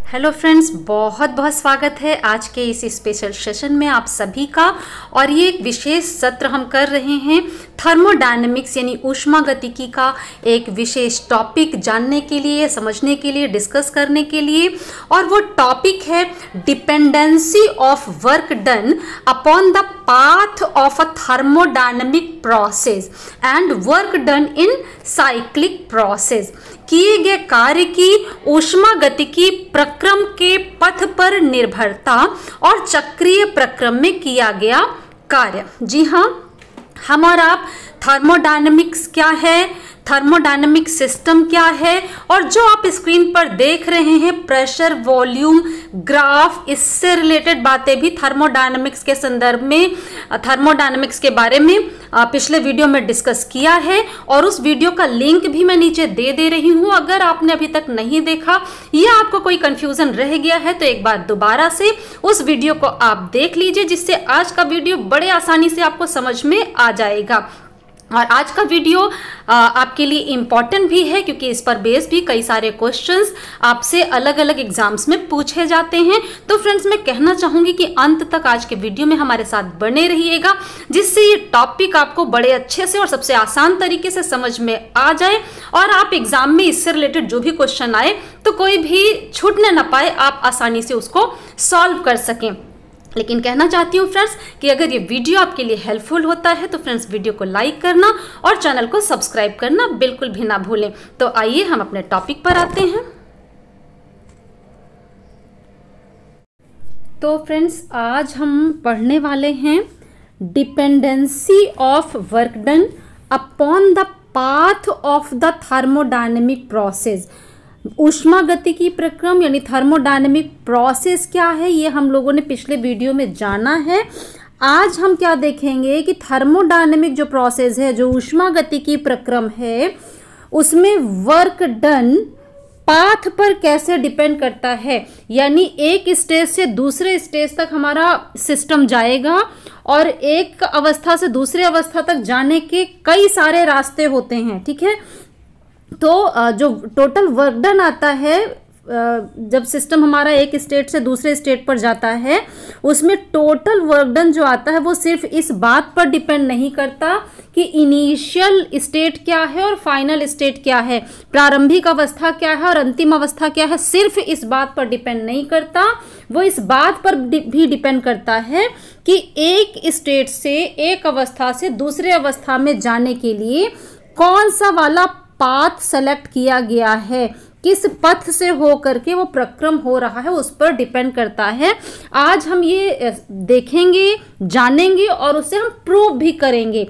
Hello friends, बहुत बहुत स्वागत है आज के इस स्पेशल सेशन में आप सभी का। और ये एक विशेष सत्र हम कर रहे हैं थर्मोडायनेमिक्स यानी ऊष्मागतिकी का एक विशेष टॉपिक जानने के लिए, समझने के लिए, डिस्कस करने के लिए। और वो टॉपिक है dependency of work done upon the path of a thermodynamic process and work done in cyclic process. किए गए कार्य की ऊष्मागतिकी प्रक्रम के पथ पर निर्भरता और चक्रीय प्रक्रम में किया गया कार्य। जी हाँ, हम और आप थर्मोडायनेमिक्स क्या है, थर्मोडायनेमिक सिस्टम क्या है, और जो आप स्क्रीन पर देख रहे हैं प्रेशर, वॉल्यूम, ग्राफ, इससे रिलेटेड बातें भी थर्मोडायनेमिक्स के संदर्भ में, थर्मोडायनेमिक्स के बारे में पिछले वीडियो में डिस्कस किया है। और उस वीडियो का लिंक भी मैं नीचे दे रही हूं। अगर आपने अभी तक नहीं देखा या आपको कोई कंफ्यूजन रह गया है तो एक बार दोबारा से उस वीडियो को आप देख लीजिए, जिससे आज का वीडियो बड़े आसानी से आपको समझ में आ जाएगा। और आज का वीडियो आपके लिए इम्पॉर्टेंट भी है क्योंकि इस पर बेस भी कई सारे क्वेश्चंस आपसे अलग अलग एग्जाम्स में पूछे जाते हैं। तो फ्रेंड्स, मैं कहना चाहूँगी कि अंत तक आज के वीडियो में हमारे साथ बने रहिएगा, जिससे ये टॉपिक आपको बड़े अच्छे से और सबसे आसान तरीके से समझ में आ जाए और आप एग्जाम में इससे रिलेटेड जो भी क्वेश्चन आए तो कोई भी छूटने ना पाए, आप आसानी से उसको सॉल्व कर सकें। लेकिन कहना चाहती हूँ फ्रेंड्स कि अगर ये वीडियो आपके लिए हेल्पफुल होता है तो फ्रेंड्स वीडियो को लाइक करना और चैनल को सब्सक्राइब करना बिल्कुल भी ना भूलें। तो आइए हम अपने टॉपिक पर आते हैं। तो फ्रेंड्स, आज हम पढ़ने वाले हैं dependency of work done upon the path of the thermodynamic process. ऊष्मागतिकी प्रक्रम यानी थर्मोडायनेमिक प्रोसेस क्या है, ये हम लोगों ने पिछले वीडियो में जाना है। आज हम क्या देखेंगे कि थर्मोडायनेमिक जो प्रोसेस है, जो ऊष्मागतिकी प्रक्रम है, उसमें वर्क डन पाथ पर कैसे डिपेंड करता है। यानी एक स्टेज से दूसरे स्टेज तक हमारा सिस्टम जाएगा और एक अवस्था से दूसरे अवस्था तक जाने के कई सारे रास्ते होते हैं, ठीक है। तो जो टोटल वर्क डन आता है जब सिस्टम हमारा एक स्टेट से दूसरे स्टेट पर जाता है, उसमें टोटल वर्क डन जो आता है वो सिर्फ इस बात पर डिपेंड नहीं करता कि इनिशियल स्टेट क्या है और फाइनल स्टेट क्या है, प्रारंभिक अवस्था क्या है और अंतिम अवस्था क्या है। सिर्फ इस बात पर डिपेंड नहीं करता, वो इस बात पर भी डिपेंड करता है कि एक स्टेट से, एक अवस्था से दूसरे अवस्था में जाने के लिए कौन सा वाला पाथ सेलेक्ट किया गया है, किस पथ से हो करके वो प्रक्रम हो रहा है, उस पर डिपेंड करता है। आज हम ये देखेंगे, जानेंगे और उसे हम प्रूव भी करेंगे,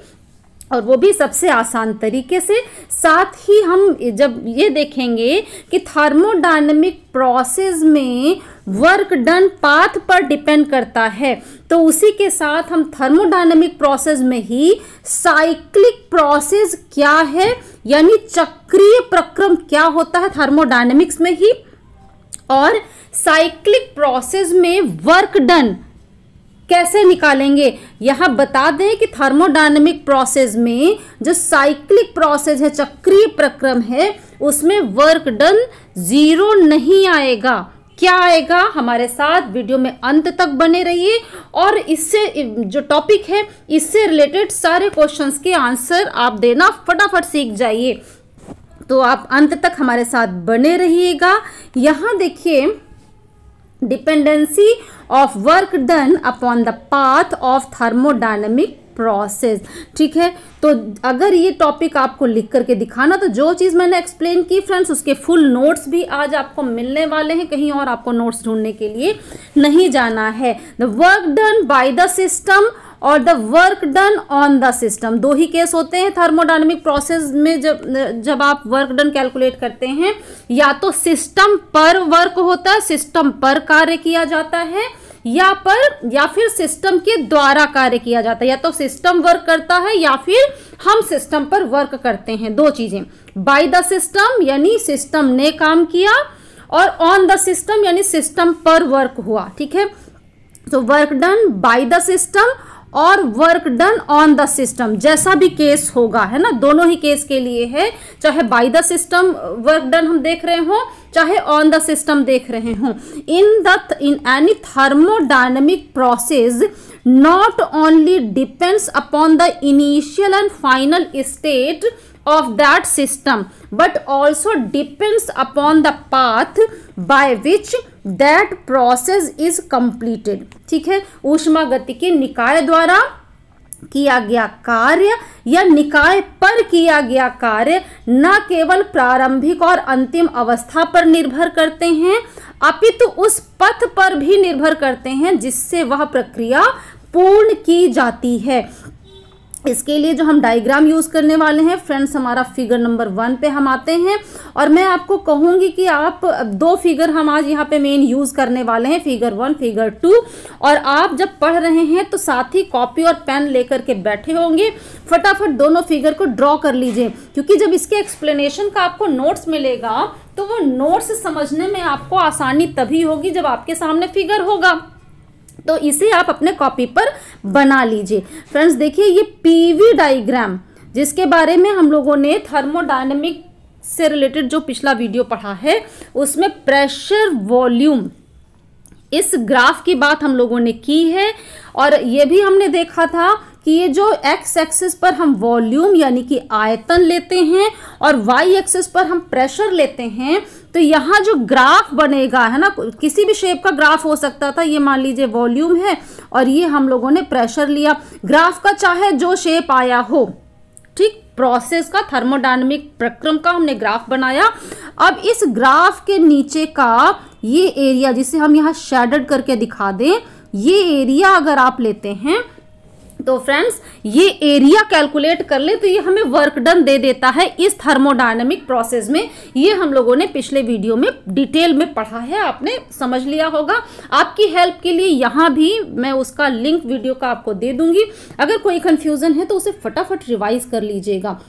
और वो भी सबसे आसान तरीके से। साथ ही हम जब ये देखेंगे कि थर्मोडायनेमिक प्रोसेस में वर्क डन पाथ पर डिपेंड करता है, तो उसी के साथ हम थर्मोडायनेमिक प्रोसेस में ही साइक्लिक प्रोसेस क्या है यानी चक्रीय प्रक्रम क्या होता है थर्मोडायनेमिक्स में ही, और साइक्लिक प्रोसेस में वर्क डन कैसे निकालेंगे। यहां बता दें कि थर्मोडायनेमिक प्रोसेस में जो साइक्लिक प्रोसेस है, चक्रीय प्रक्रम है, उसमें वर्क डन 0 नहीं आएगा। क्या आएगा, हमारे साथ वीडियो में अंत तक बने रहिए और इससे जो टॉपिक है इससे रिलेटेड सारे क्वेश्चंस के आंसर आप देना फटाफट सीख जाइए। तो आप अंत तक हमारे साथ बने रहिएगा। यहाँ देखिए, dependency of work done upon the path of thermodynamic process, ठीक है। तो अगर ये टॉपिक आपको लिख करके दिखाना, तो जो चीज़ मैंने एक्सप्लेन की फ्रेंड्स, उसके फुल नोट्स भी आज आपको मिलने वाले हैं, कहीं और आपको नोट्स ढूंढने के लिए नहीं जाना है। The work done by the system और the work done on the system, दो ही केस होते हैं थर्मोडायनेमिक प्रोसेस में। जब आप वर्क डन कैलकुलेट करते हैं, या तो सिस्टम पर वर्क होता है, सिस्टम पर कार्य किया जाता है, या फिर सिस्टम के द्वारा कार्य किया जाता है। या तो सिस्टम वर्क करता है या फिर हम सिस्टम पर वर्क करते हैं, दो चीजें। बाय द सिस्टम यानी सिस्टम ने काम किया, और ऑन द सिस्टम यानी सिस्टम पर वर्क हुआ, ठीक है। तो work done by the system और work done on the system, जैसा भी केस होगा, है ना, दोनों ही केस के लिए है, चाहे bye the system work done हम देख रहे हो, चाहे ऑन द सिस्टम देख रहे हो। In any thermodynamic process not only depends upon the initial and final state of that system but also depends upon the path by which that process is completed। ठीक है, ऊष्मागतिकी निकाय द्वारा किया गया कार्य या निकाय पर किया गया कार्य न केवल प्रारंभिक और अंतिम अवस्था पर निर्भर करते हैं अपितु उस पथ पर भी निर्भर करते हैं जिससे वह प्रक्रिया पूर्ण की जाती है। इसके लिए जो हम डायग्राम यूज करने वाले हैं फ्रेंड्स, हमारा फिगर नंबर 1 पे हम आते हैं और मैं आपको कहूंगी कि आप 2 फिगर हम आज यहाँ पे मेन यूज करने वाले हैं, फिगर 1 फिगर 2, और आप जब पढ़ रहे हैं तो साथ ही कॉपी और पेन लेकर के बैठे होंगे, फटाफट दोनों फिगर को ड्रॉ कर लीजिए, क्योंकि जब इसके एक्सप्लेनेशन का आपको नोट्स मिलेगा तो वो नोट्स समझने में आपको आसानी तभी होगी जब आपके सामने फिगर होगा। तो इसे आप अपने कॉपी पर बना लीजिए। फ्रेंड्स देखिए, ये पीवी डायग्राम जिसके बारे में हम लोगों ने थर्मोडायनेमिक से रिलेटेड जो पिछला वीडियो पढ़ा है उसमें प्रेशर वॉल्यूम इस ग्राफ की बात हम लोगों ने की है, और ये भी हमने देखा था कि ये जो एक्स एक्सिस पर हम वॉल्यूम यानी कि आयतन लेते हैं और वाई एक्सिस पर हम प्रेशर लेते हैं, तो यहाँ जो ग्राफ बनेगा, है ना, किसी भी शेप का ग्राफ हो सकता था, ये मान लीजिए वॉल्यूम है और ये हम लोगों ने प्रेशर लिया, ग्राफ का चाहे जो शेप आया हो, ठीक, प्रोसेस का थर्मोडायनेमिक प्रक्रम का हमने ग्राफ बनाया। अब इस ग्राफ के नीचे का ये एरिया जिसे हम यहाँ शेडेड करके दिखा दें, ये एरिया अगर आप लेते हैं तो फ्रेंड्स ये एरिया कैलकुलेट कर ले तो ये हमें वर्क डन दे देता है इस थर्मोडायनेमिक प्रोसेस में। ये हम लोगों ने पिछले वीडियो में डिटेल में पढ़ा है, आपने समझ लिया होगा। आपकी हेल्प के लिए यहाँ भी मैं उसका लिंक वीडियो का आपको दे दूंगी, अगर कोई कंफ्यूजन है तो उसे फटाफट रिवाइज कर लीजिएगा।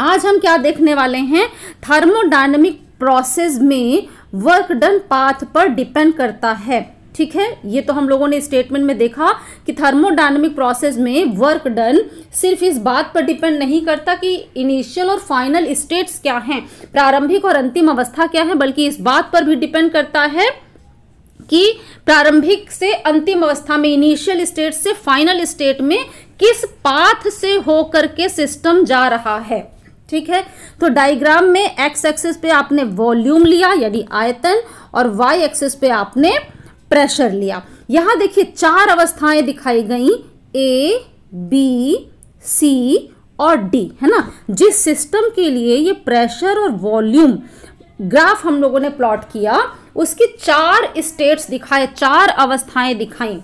आज हम क्या देखने वाले हैं, थर्मोडायनेमिक प्रोसेस में वर्क डन पाथ पर डिपेंड करता है। ठीक है, ये तो हम लोगों ने स्टेटमेंट में देखा कि थर्मोडायनेमिक प्रोसेस में वर्क डन सिर्फ इस बात पर डिपेंड नहीं करता कि इनिशियल और फाइनल स्टेट्स क्या हैं, प्रारंभिक और अंतिम अवस्था क्या है, बल्कि इस बात पर भी डिपेंड करता है कि प्रारंभिक से अंतिम अवस्था में, इनिशियल स्टेट से फाइनल स्टेट में किस पाथ से होकर के सिस्टम जा रहा है। ठीक है, तो डायग्राम में एक्स एक्सिस पे आपने वॉल्यूम लिया यानी आयतन और वाई एक्सिस पे आपने प्रेशर लिया। यहां देखिए 4 अवस्थाएं दिखाई गई, ए बी सी और डी, है ना। जिस सिस्टम के लिए ये प्रेशर और वॉल्यूम ग्राफ हम लोगों ने प्लॉट किया उसकी 4 स्टेट्स दिखाए, 4 अवस्थाएं दिखाई।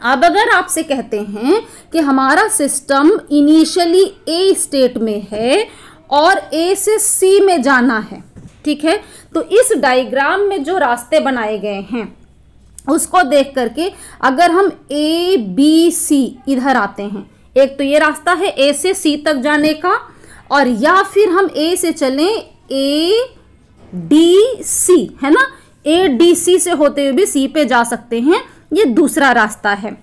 अब अगर आपसे कहते हैं कि हमारा सिस्टम इनिशियली ए स्टेट में है और ए से सी में जाना है, ठीक है, तो इस डायग्राम में जो रास्ते बनाए गए हैं उसको देख करके अगर हम ए बी सी इधर आते हैं, एक तो ये रास्ता है ए से सी तक जाने का, और या फिर हम ए से चलें ए डी सी, है ना, ए डी सी से होते हुए भी सी पे जा सकते हैं, ये दूसरा रास्ता है।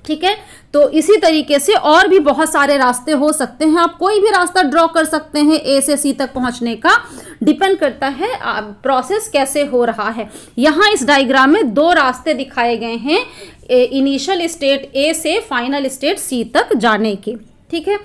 ठीक है, तो इसी तरीके से और भी बहुत सारे रास्ते हो सकते हैं, आप कोई भी रास्ता ड्रॉ कर सकते हैं ए से सी तक पहुंचने का, डिपेंड करता है प्रोसेस कैसे हो रहा है। यहाँ इस डायग्राम में 2 रास्ते दिखाए गए हैं इनिशियल स्टेट ए से फाइनल स्टेट सी तक जाने के। ठीक है,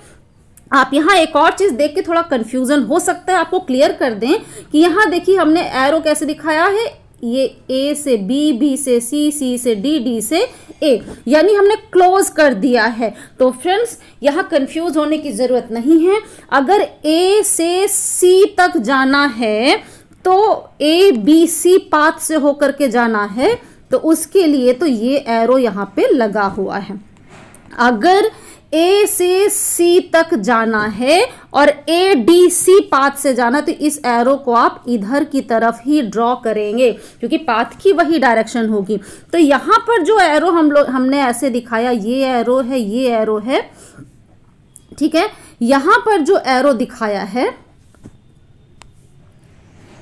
आप यहाँ एक और चीज देख के थोड़ा कंफ्यूजन हो सकता है, आपको क्लियर कर दें कि यहाँ देखिए हमने एरो कैसे दिखाया है, ये ए से बी, बी से सी, सी से डी, डी से ए, यानी हमने क्लोज कर दिया है। तो फ्रेंड्स यहाँ कंफ्यूज होने की जरूरत नहीं है, अगर ए से सी तक जाना है तो ए बी सी पाथ से होकर के जाना है, तो उसके लिए तो ये एरो यहाँ पे लगा हुआ है। अगर ए से सी तक जाना है और ए डी सी पाथ से जाना, तो इस एरो को आप इधर की तरफ ही ड्रॉ करेंगे क्योंकि पाथ की वही डायरेक्शन होगी। तो यहाँ पर जो एरो हमने ऐसे दिखाया, ये एरो है, ये एरो है, ठीक है। यहाँ पर जो एरो दिखाया है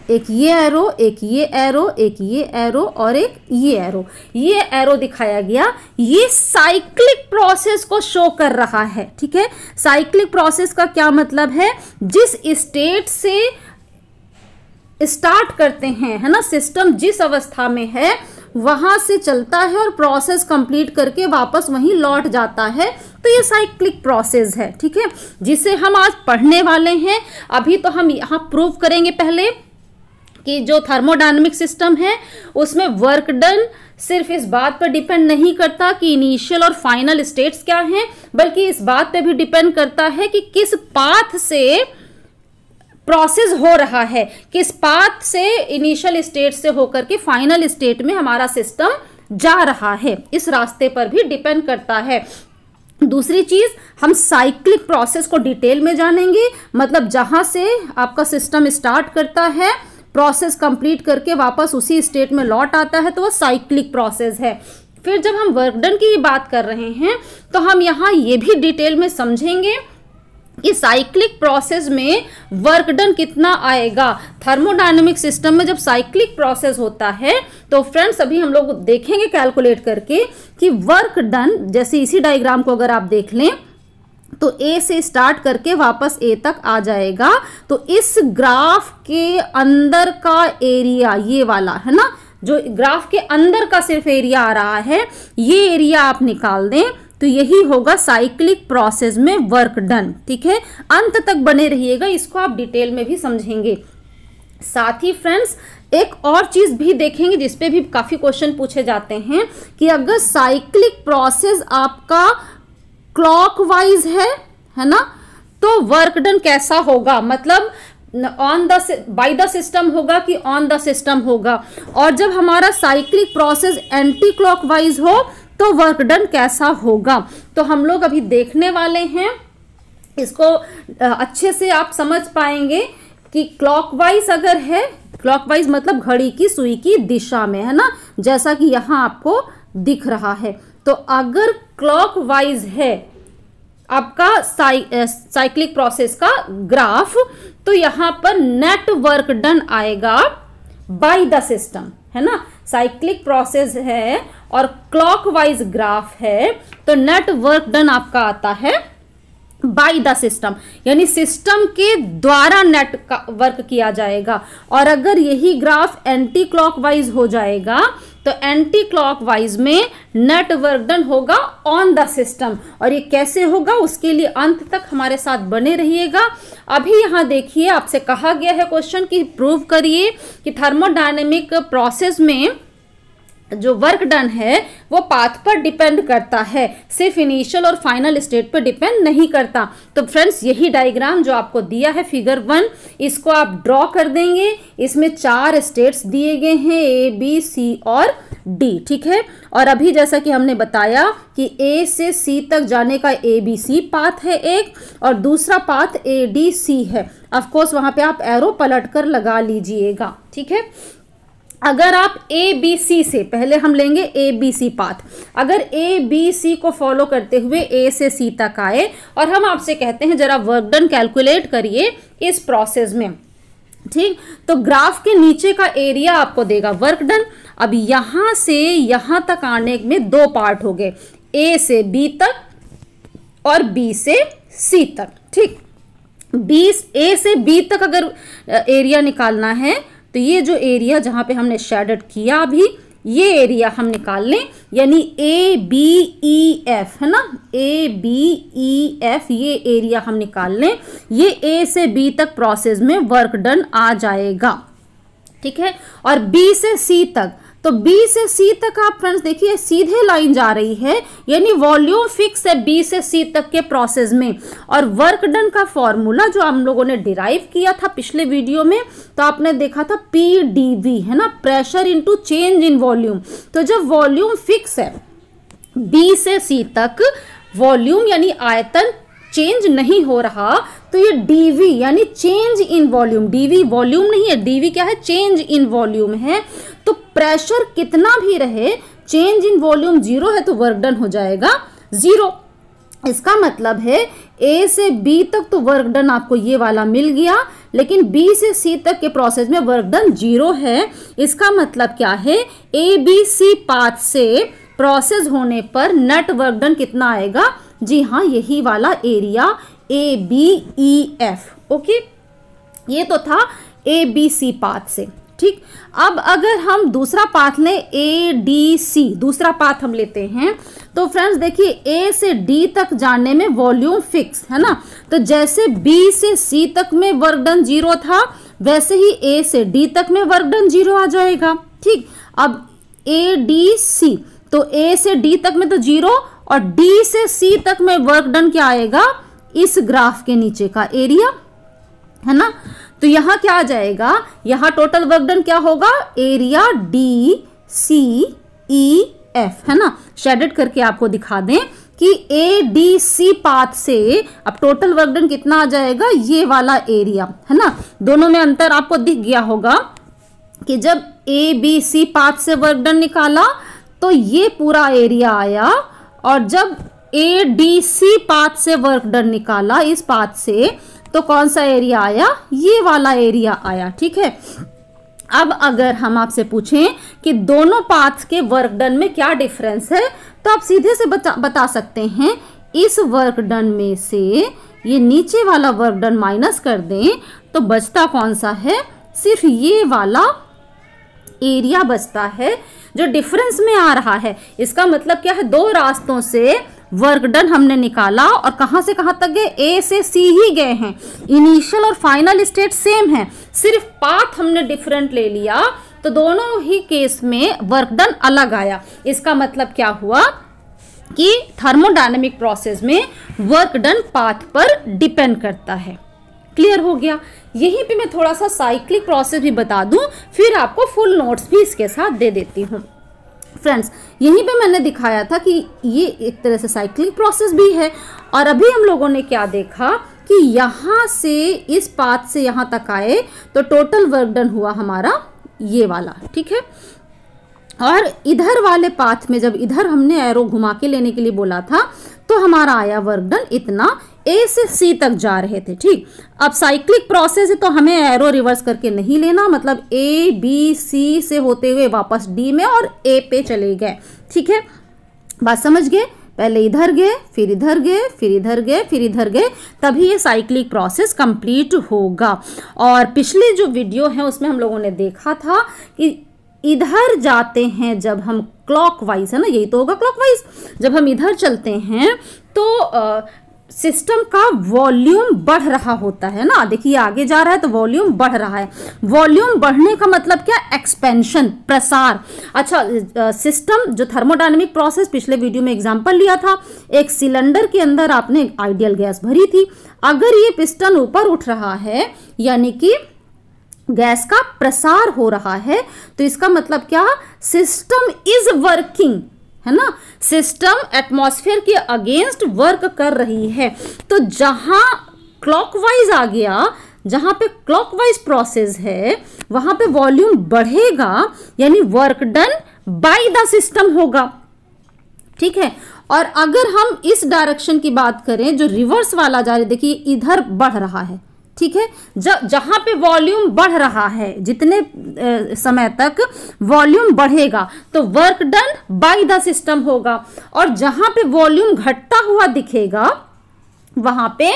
एक ये एरो, एक ये एरो, एक ये एरो और एक ये एरो, ये एरो दिखाया गया। ये साइक्लिक प्रोसेस को शो कर रहा है। ठीक है, साइक्लिक प्रोसेस का क्या मतलब है, जिस स्टेट से स्टार्ट करते हैं, है ना, सिस्टम जिस अवस्था में है वहां से चलता है और प्रोसेस कंप्लीट करके वापस वहीं लौट जाता है, तो ये साइक्लिक प्रोसेस है। ठीक है, जिसे हम आज पढ़ने वाले हैं। अभी तो हम यहाँ प्रूव करेंगे पहले कि जो थर्मोडायनेमिक सिस्टम है उसमें वर्क डन सिर्फ इस बात पर डिपेंड नहीं करता कि इनिशियल और फाइनल स्टेट्स क्या हैं, बल्कि इस बात पे भी डिपेंड करता है कि किस पाथ से प्रोसेस हो रहा है, किस पाथ से इनिशियल स्टेट से होकर के फाइनल स्टेट में हमारा सिस्टम जा रहा है, इस रास्ते पर भी डिपेंड करता है। दूसरी चीज, हम साइक्लिक प्रोसेस को डिटेल में जानेंगे, मतलब जहां से आपका सिस्टम स्टार्ट करता है, प्रोसेस कंप्लीट करके वापस उसी स्टेट में लौट आता है, तो वो साइक्लिक प्रोसेस है। फिर जब हम वर्क डन की बात कर रहे हैं तो हम यहाँ ये भी डिटेल में समझेंगे कि साइक्लिक प्रोसेस में वर्क डन कितना आएगा। थर्मोडायनेमिक सिस्टम में जब साइक्लिक प्रोसेस होता है तो फ्रेंड्स अभी हम लोग देखेंगे कैलकुलेट करके कि वर्क डन, जैसे इसी डायग्राम को अगर आप देख लें तो ए से स्टार्ट करके वापस ए तक आ जाएगा, तो इस ग्राफ के अंदर का एरिया, ये वाला है ना, जो ग्राफ के अंदर का सिर्फ एरिया आ रहा है, ये एरिया आप निकाल दें तो यही होगा साइक्लिक प्रोसेस में वर्क डन। ठीक है, अंत तक बने रहिएगा, इसको आप डिटेल में भी समझेंगे। साथ ही फ्रेंड्स एक और चीज भी देखेंगे जिसपे भी काफी क्वेश्चन पूछे जाते हैं कि अगर साइक्लिक प्रोसेस आपका क्लॉकवाइज है ना, तो वर्क डन कैसा होगा, मतलब बाय द सिस्टम होगा कि ऑन द सिस्टम होगा। और जब हमारा साइक्लिक प्रोसेस एंटी क्लॉकवाइज हो तो वर्क डन कैसा होगा, तो हम लोग अभी देखने वाले हैं। इसको अच्छे से आप समझ पाएंगे कि क्लॉकवाइज अगर है, क्लॉकवाइज मतलब घड़ी की सुई की दिशा में, है ना, जैसा कि यहाँ आपको दिख रहा है। तो अगर क्लॉकवाइज है आपका साइक्लिक प्रोसेस का ग्राफ, तो यहाँ पर नेट वर्क डन आएगा बाय द सिस्टम, है ना। साइक्लिक प्रोसेस है और क्लॉकवाइज ग्राफ है, तो नेट वर्क डन आपका आता है बाय द सिस्टम, यानी सिस्टम के द्वारा नेट का वर्क किया जाएगा। और अगर यही ग्राफ एंटी क्लॉकवाइज हो जाएगा तो एंटी क्लॉकवाइज में नेट वर्क डन होगा ऑन द सिस्टम। और ये कैसे होगा, उसके लिए अंत तक हमारे साथ बने रहिएगा। अभी यहाँ देखिए, आपसे कहा गया है क्वेश्चन की प्रूव करिए कि थर्मोडायनेमिक प्रोसेस में जो वर्क डन है वो पाथ पर डिपेंड करता है, सिर्फ इनिशियल और फाइनल स्टेट पर डिपेंड नहीं करता। तो फ्रेंड्स यही डायग्राम जो आपको दिया है फिगर 1, इसको आप ड्रॉ कर देंगे। इसमें 4 स्टेट्स दिए गए हैं, ए बी सी और डी। ठीक है, और अभी जैसा कि हमने बताया कि ए से सी तक जाने का ए बी सी पाथ है एक, और दूसरा पाथ ए डी सी है। ऑफ कोर्स वहां पे आप एरो पलट कर लगा लीजिएगा। ठीक है, अगर आप ए बी सी से, पहले हम लेंगे ए बी सी पाथ, अगर ए बी सी को फॉलो करते हुए ए से सी तक आए और हम आपसे कहते हैं जरा वर्क डन कैलकुलेट करिए इस प्रोसेस में, ठीक, तो ग्राफ के नीचे का एरिया आपको देगा वर्क डन। अब यहां से यहां तक आने में 2 पार्ट हो गए, ए से बी तक और बी से सी तक। ठीक, ए से बी तक अगर एरिया निकालना है तो ये जो एरिया जहां पे हमने शेडेड किया अभी, ये एरिया हम निकाल लें, यानी ए बी ई एफ, है ना, ए बी ई एफ, ये एरिया हम निकाल लें। ये ए से बी तक प्रोसेस में वर्क डन आ जाएगा। ठीक है, और बी से सी तक, तो बी से सी तक आप फ्रेंड्स देखिए सीधे लाइन जा रही है, यानी वॉल्यूम फिक्स है बी से सी तक के प्रोसेस में। और वर्क डन का फॉर्मूला जो हम लोगों ने डिराइव किया था पिछले वीडियो में, तो आपने देखा था PdV, है ना, pressure into change in volume. तो जब वॉल्यूम फिक्स है बी से सी तक, वॉल्यूम यानी आयतन चेंज नहीं हो रहा, तो ये dV यानी change in volume, dV volume नहीं है, dV क्या है, चेंज इन वॉल्यूम है। तो प्रेशर कितना भी रहे, चेंज इन वॉल्यूम 0 है तो वर्क डन हो जाएगा 0। इसका मतलब है A से B तक तो वर्क डन आपको ये वाला मिल गया, लेकिन बी से सी तक के प्रोसेस में वर्क डन 0 है। इसका मतलब क्या है, ए बी सी पाथ से प्रोसेस होने पर नेट वर्क डन कितना आएगा, जी हाँ यही वाला area A B E F. Okay, ये तो था ए बी सी पाथ से। ठीक, अब अगर हम दूसरा पाथ लें ए डी सी, दूसरा पाथ हम लेते हैं, तो फ्रेंड्स देखिए ए से डी तक जाने में वॉल्यूम फिक्स है ना, तो जैसे बी से सी तक में वर्क डन 0 था, वैसे ही ए से डी तक में वर्क डन 0 आ जाएगा। ठीक, अब ए डी सी, तो ए से डी तक में तो 0 और डी से सी तक में वर्क डन क्या आएगा, इस ग्राफ के नीचे का एरिया है ना। तो यहां क्या आ जाएगा, यहां टोटल वर्क डन क्या होगा, area D C E F, है ना। शेडेड करके आपको दिखा दें कि ए डी सी पाथ से अब टोटल वर्क डन कितना आ जाएगा, ये वाला एरिया है ना। दोनों में अंतर आपको दिख गया होगा कि जब ए बी सी पाथ से वर्क डन निकाला तो ये पूरा एरिया आया, और जब ए डी सी पाथ से वर्क डन निकाला इस पाथ से, तो कौन सा एरिया आया, ये वाला एरिया आया। ठीक है, अब अगर हम आपसे पूछें कि दोनों पाथ के वर्क डन में क्या डिफरेंस है, तो आप सीधे से बता सकते हैं, इस वर्क डन में से ये नीचे वाला वर्क डन माइनस कर दें तो बचता कौन सा है, सिर्फ ये वाला एरिया बचता है जो डिफरेंस में आ रहा है। इसका मतलब क्या है, दो रास्तों से वर्क डन हमने निकाला और कहां से कहां तक गए, ए से सी ही गए हैं, इनिशियल और फाइनल स्टेट सेम है, सिर्फ पाथ हमने डिफरेंट ले लिया, तो दोनों ही केस में वर्क डन अलग आया। इसका मतलब क्या हुआ कि थर्मोडायनेमिक प्रोसेस में वर्क डन पाथ पर डिपेंड करता है। क्लियर हो गया। यहीं पे मैं थोड़ा सा साइक्लिक प्रोसेस भी बता दूं, फिर आपको फुल नोट्स भी इसके साथ दे देती हूँ। फ्रेंड्स, यहीं पे मैंने दिखाया था कि ये एक तरह से साइक्लिक प्रोसेस भी है, और अभी हम लोगों ने क्या देखा कि यहाँ से इस पाथ से यहाँ तक आए तो टोटल वर्क डन हुआ हमारा ये वाला। ठीक है, और इधर वाले पाथ में जब इधर हमने एरो घुमा के लेने के लिए बोला था तो हमारा आया वर्क डन इतना, ए से सी तक जा रहे थे। ठीक, अब साइक्लिक प्रोसेस है तो हमें एरो रिवर्स करके नहीं लेना, मतलब ए बी सी से होते हुए वापस डी में और ए पे चले गए। ठीक है, बात समझ गए, पहले इधर गए, फिर इधर गए, फिर इधर गए, फिर इधर गए, तभी ये साइक्लिक प्रोसेस कंप्लीट होगा। और पिछली जो वीडियो है उसमें हम लोगों ने देखा था कि इधर जाते हैं जब हम क्लॉकवाइज, है ना, यही तो होगा क्लॉकवाइज, जब हम इधर चलते हैं तो सिस्टम का वॉल्यूम बढ़ रहा होता है ना। देखिए आगे जा रहा है तो वॉल्यूम बढ़ रहा है, वॉल्यूम बढ़ने का मतलब क्या, एक्सपेंशन, प्रसार। अच्छा, सिस्टम जो थर्मोडायनेमिक प्रोसेस पिछले वीडियो में एग्जांपल लिया था, एक सिलेंडर के अंदर आपने आइडियल गैस भरी थी, अगर ये पिस्टन ऊपर उठ रहा है यानी कि गैस का प्रसार हो रहा है, तो इसका मतलब क्या, सिस्टम इज वर्किंग, है ना, सिस्टम एटमॉस्फेयर के अगेंस्ट वर्क कर रही है। तो जहां क्लॉकवाइज आ गया, जहां पे क्लॉकवाइज प्रोसेस है वहां पे वॉल्यूम बढ़ेगा, यानी work done by the system होगा। ठीक है, और अगर हम इस डायरेक्शन की बात करें जो रिवर्स वाला जा रहा है, देखिए इधर बढ़ रहा है। ठीक है, जहां पे वॉल्यूम बढ़ रहा है, जितने समय तक वॉल्यूम बढ़ेगा तो work done by the system होगा, और जहां पे वॉल्यूम घटता हुआ दिखेगा वहां पे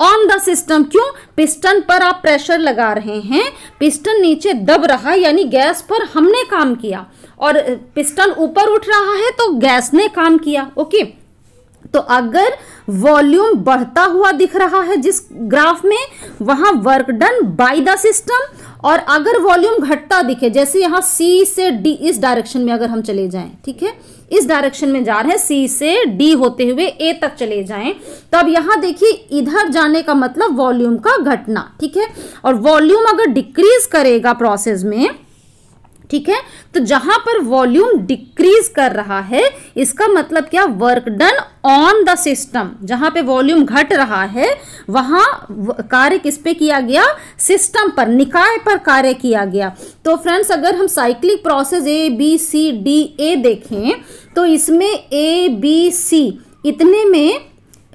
ऑन द सिस्टम। क्यों, पिस्टन पर आप प्रेशर लगा रहे हैं, पिस्टन नीचे दब रहा है, यानी गैस पर हमने काम किया, और पिस्टन ऊपर उठ रहा है तो गैस ने काम किया। ओके, तो अगर वॉल्यूम बढ़ता हुआ दिख रहा है जिस ग्राफ में, वहां work done by the system, और अगर वॉल्यूम घटता दिखे, जैसे यहां सी से डी, इस डायरेक्शन में अगर हम चले जाएं, ठीक है, इस डायरेक्शन में जा रहे हैं, सी से डी होते हुए ए तक चले जाएं, तो अब यहां देखिए इधर जाने का मतलब वॉल्यूम का घटना। ठीक है, और वॉल्यूम अगर डिक्रीज करेगा प्रोसेस में, ठीक है, तो जहां पर वॉल्यूम डिक्रीज कर रहा है इसका मतलब क्या, work done on the system. जहां पे वॉल्यूम घट रहा है वहां कार्य किस पे किया गया, सिस्टम पर, निकाय पर कार्य किया गया। तो फ्रेंड्स, अगर हम cyclic process A B C D A देखें तो इसमें ए बी सी इतने में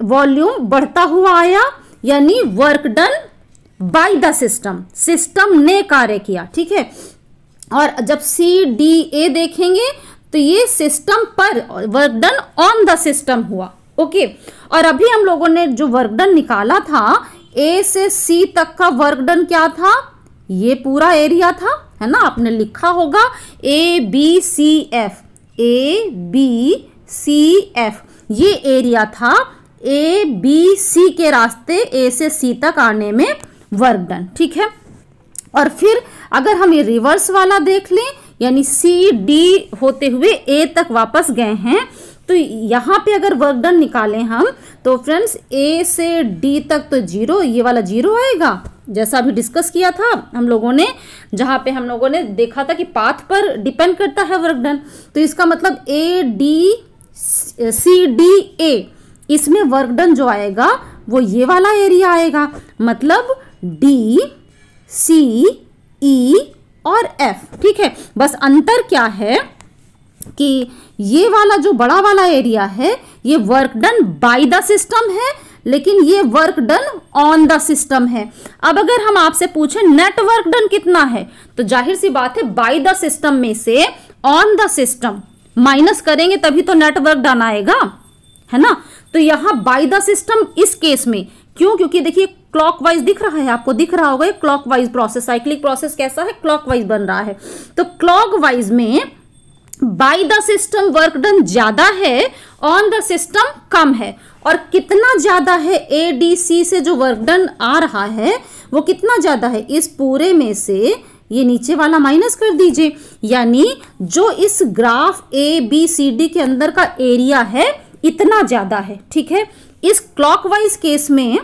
वॉल्यूम बढ़ता हुआ आया, यानी work done by the system, system ने कार्य किया, ठीक है। और जब सी डी ए देखेंगे तो ये सिस्टम पर work done on the system हुआ, ओके। और अभी हम लोगों ने जो वर्क डन निकाला था, ए से सी तक का वर्क डन क्या था, ये पूरा एरिया था, है ना, आपने लिखा होगा A B C F, A B C F, ये एरिया था ए बी सी के रास्ते ए से सी तक आने में वर्क डन, ठीक है। और फिर अगर हम ये रिवर्स वाला देख लें, यानी सी डी होते हुए ए तक वापस गए हैं, तो यहाँ पे अगर वर्क डन निकालें हम, तो फ्रेंड्स ए से डी तक तो जीरो, ये वाला जीरो आएगा, जैसा अभी डिस्कस किया था हम लोगों ने, जहाँ पे हम लोगों ने देखा था कि पाथ पर डिपेंड करता है वर्क डन। तो इसका मतलब ए डी सी डी ए, इसमें वर्क डन जो आएगा वो ये वाला एरिया आएगा, मतलब डी सी ई और एफ, ठीक है। बस अंतर क्या है कि ये वाला जो बड़ा वाला एरिया है ये work done by the system है, लेकिन ये work done on the system है। अब अगर हम आपसे पूछें नेट वर्क डन कितना है, तो जाहिर सी बात है बाय द सिस्टम में से ऑन द सिस्टम माइनस करेंगे तभी तो नेट वर्क डन आएगा, है ना। तो यहां बाय द सिस्टम इस केस में क्यों, क्योंकि देखिए क्लॉकवाइज दिख रहा है, आपको दिख रहा होगा क्लॉकवाइज प्रोसेस, साइक्लिक प्रोसेस कैसा है, क्लॉकवाइज बन रहा है। तो क्लॉकवाइज में bye the system work done ज्यादा है, ऑन द सिस्टम कम है। और कितना ज्यादा है, ए डी सी से जो वर्क डन आ रहा है वो कितना ज्यादा है, इस पूरे में से ये नीचे वाला माइनस कर दीजिए, यानी जो इस graph A B C D के अंदर का एरिया है इतना ज्यादा है, ठीक है। इस क्लॉकवाइज केस में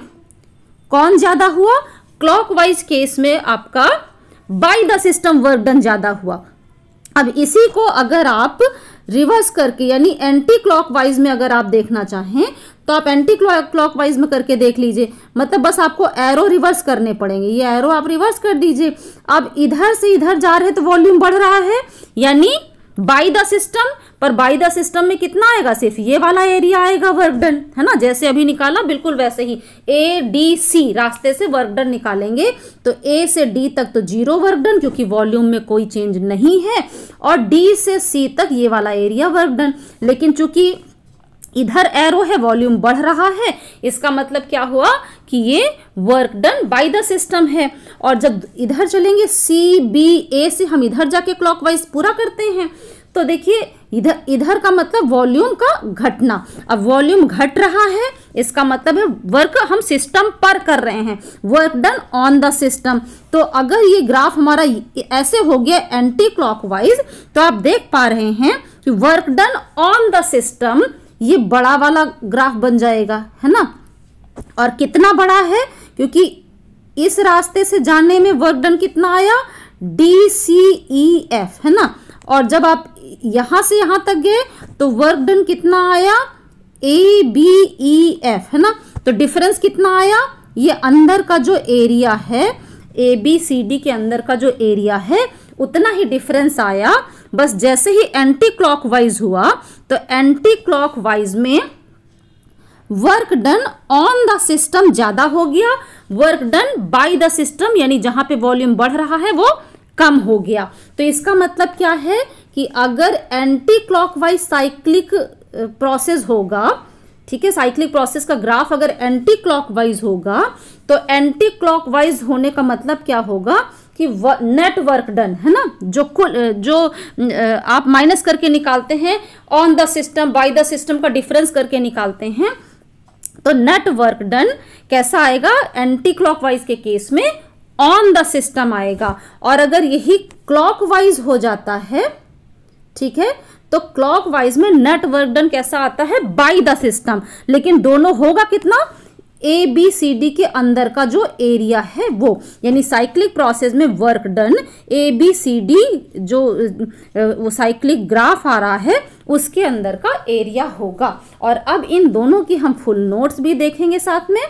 कौन ज्यादा हुआ, क्लॉकवाइज केस में आपका bye the system work done ज्यादा हुआ। अब इसी को अगर आप रिवर्स करके यानी एंटी क्लॉकवाइज में अगर आप देखना चाहें तो आप एंटी क्लॉकवाइज में करके देख लीजिए, मतलब बस आपको एरो रिवर्स करने पड़ेंगे, ये एरो आप रिवर्स कर दीजिए। अब इधर से इधर जा रहे हैं तो वॉल्यूम बढ़ रहा है, यानी बाय द सिस्टम, पर बाय द सिस्टम में कितना आएगा, सिर्फ ये वाला एरिया आएगा वर्क डन, है ना, जैसे अभी निकाला बिल्कुल वैसे ही। ए डी सी रास्ते से वर्क डन निकालेंगे तो ए से डी तक तो जीरो वर्क डन क्योंकि वॉल्यूम में कोई चेंज नहीं है, और डी से सी तक ये वाला एरिया वर्क डन। लेकिन चूंकि इधर एरो है वॉल्यूम बढ़ रहा है, इसका मतलब क्या हुआ कि ये work done by the system है। और जब इधर चलेंगे सी बी ए से हम इधर जाके क्लॉकवाइज पूरा करते हैं, तो देखिए इधर का मतलब वॉल्यूम का घटना। अब वॉल्यूम घट रहा है, इसका मतलब है वर्क हम सिस्टम पर कर रहे हैं, work done on the system. तो अगर ये ग्राफ हमारा ऐसे हो गया एंटी क्लॉकवाइज, तो आप देख पा रहे हैं कि work done on the system ये बड़ा वाला ग्राफ बन जाएगा, है ना। और कितना बड़ा है, क्योंकि इस रास्ते से जाने में वर्क डन कितना आया, डी सी ई एफ, है ना। और जब आप यहां से यहां तक गए तो वर्क डन कितना आया, ए बी ई एफ, है ना। तो डिफरेंस कितना आया, ये अंदर का जो एरिया है ए बी सी डी के अंदर का जो एरिया है उतना ही डिफरेंस आया। बस जैसे ही एंटी क्लॉकवाइज हुआ तो एंटी क्लॉकवाइज में work done on the system ज्यादा हो गया, work done by the system यानी जहां पे वॉल्यूम बढ़ रहा है वो कम हो गया। तो इसका मतलब क्या है कि अगर एंटी क्लॉकवाइज साइक्लिक प्रोसेस होगा, ठीक है, साइक्लिक प्रोसेस का ग्राफ अगर एंटी क्लॉकवाइज होगा तो एंटी क्लॉकवाइज होने का मतलब क्या होगा कि नेट वर्क डन, है ना, जो आप माइनस करके निकालते हैं on the system by the system का डिफरेंस करके निकालते हैं, तो नेट वर्क डन कैसा आएगा, एंटी क्लॉकवाइज के केस में ऑन द सिस्टम आएगा। और अगर यही क्लॉकवाइज हो जाता है, ठीक है, तो क्लॉकवाइज में नेट वर्क डन कैसा आता है, बाय द सिस्टम। लेकिन दोनों होगा कितना, ए बी सी डी के अंदर का जो एरिया है वो, यानी साइक्लिक प्रोसेस में work done A B C D जो वो साइक्लिक ग्राफ आ रहा है उसके अंदर का एरिया होगा। और अब इन दोनों की हम फुल नोट्स भी देखेंगे साथ में।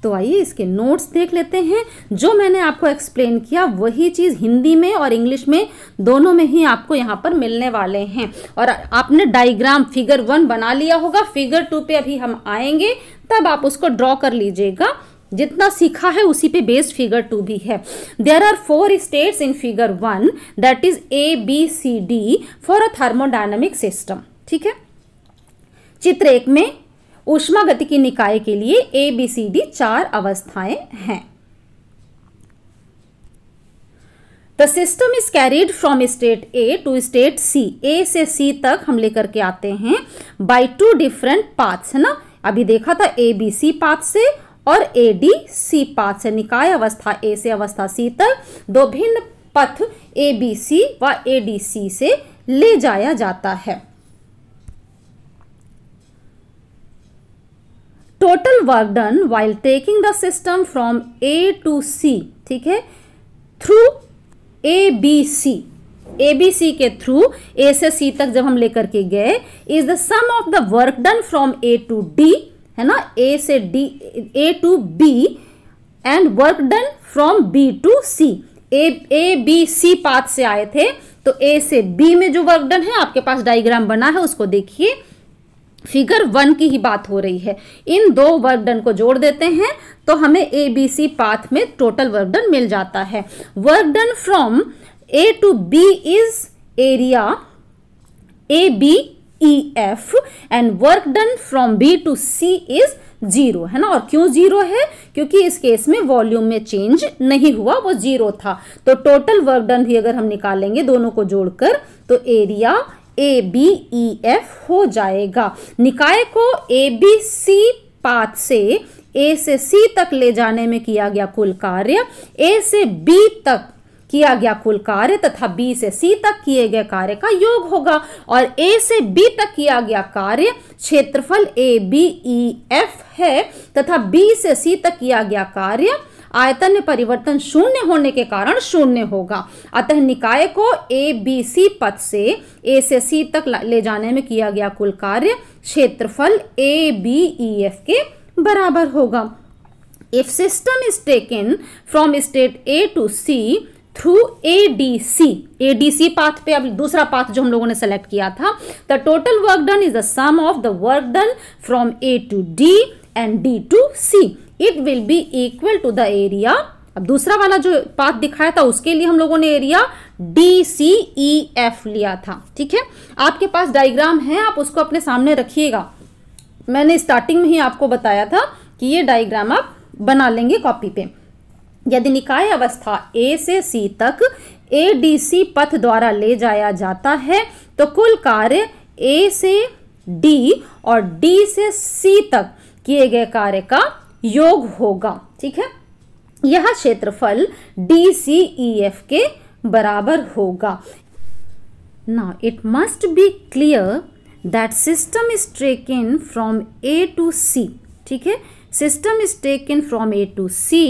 तो आइए इसके नोट्स देख लेते हैं। जो मैंने आपको एक्सप्लेन किया वही चीज़ हिंदी में और इंग्लिश में दोनों में ही आपको यहाँ पर मिलने वाले हैं। और आपने डायग्राम फिगर 1 बना लिया होगा, फिगर 2 पे अभी हम आएंगे, तब आप उसको ड्रॉ कर लीजिएगा। जितना सीखा है उसी पे बेस्ड फिगर 2 भी है। There are 4 states in figure 1 that is ABCD for a thermodynamic system. ठीक है, चित्र 1 में ऊष्मागतिकी निकाय के लिए ABCD 4 अवस्थाएं हैं। The system is carried from state A to state C। A से C तक हम लेकर के आते हैं बाय 2 डिफरेंट पाथ्स, है ना। अभी देखा था ABC पाथ से और ADC पाथ से। निकाय अवस्था A से अवस्था C तक 2 भिन्न पथ ABC व ADC से ले जाया जाता है। Total work done while taking the system from A to C, ठीक है, थ्रू ABC के थ्रू A से C तक जब हम लेकर के गए, is the sum of the work done from A to D, है ना, A to B and work done from B to C। ABC path से आए थे तो A से B में जो वर्क डन है, आपके पास डायग्राम बना है उसको देखिए, फिगर 1 की ही बात हो रही है। इन 2 वर्क डन को जोड़ देते हैं तो हमें ABC पाथ में टोटल वर्क डन मिल जाता है। Work done from A to B is area ABEF and work done from B to C is 0, है ना। और क्यों 0 है? क्योंकि इस केस में वॉल्यूम में चेंज नहीं हुआ, वो 0 था। तो टोटल वर्क डन भी अगर हम निकालेंगे दोनों को जोड़कर तो एरिया ABEF हो जाएगा। निकाय को ABC पाथ से A से C तक ले जाने में किया गया कुल कार्य, A से B तक किया गया कुल कार्य तथा B से C तक किए गए कार्य का योग होगा। और A से B तक किया गया कार्य क्षेत्रफल ABEF है तथा B से C तक किया गया कार्य आयतन में परिवर्तन शून्य होने के कारण शून्य होगा। अतः निकाय को ABC पथ से A से C तक ले जाने में किया गया कुल कार्य क्षेत्रफल ABEF के बराबर होगा। If system is taken from state A to C through ADC path पे, अब दूसरा पाथ जो हम लोगों ने सेलेक्ट किया था, the total work done is the sum of the work done from A to D and D to C. It will be equal to the area। अब दूसरा वाला जो पाथ दिखाया था उसके लिए हम लोगों ने एरिया DCEF लिया था। ठीक है, आपके पास डायग्राम है, आप उसको अपने सामने रखिएगा। मैंने स्टार्टिंग में ही आपको बताया था कि ये डायग्राम आप बना लेंगे कॉपी पे। यदि निकाय अवस्था A से C तक ADC पथ द्वारा ले जाया जाता है तो कुल कार्य A से D और D से C तक किए गए कार्य का योग होगा। ठीक है, यह क्षेत्रफल DCEF के बराबर होगा। Now it must be clear that system is taken from A to C। ठीक है, system is taken from A to C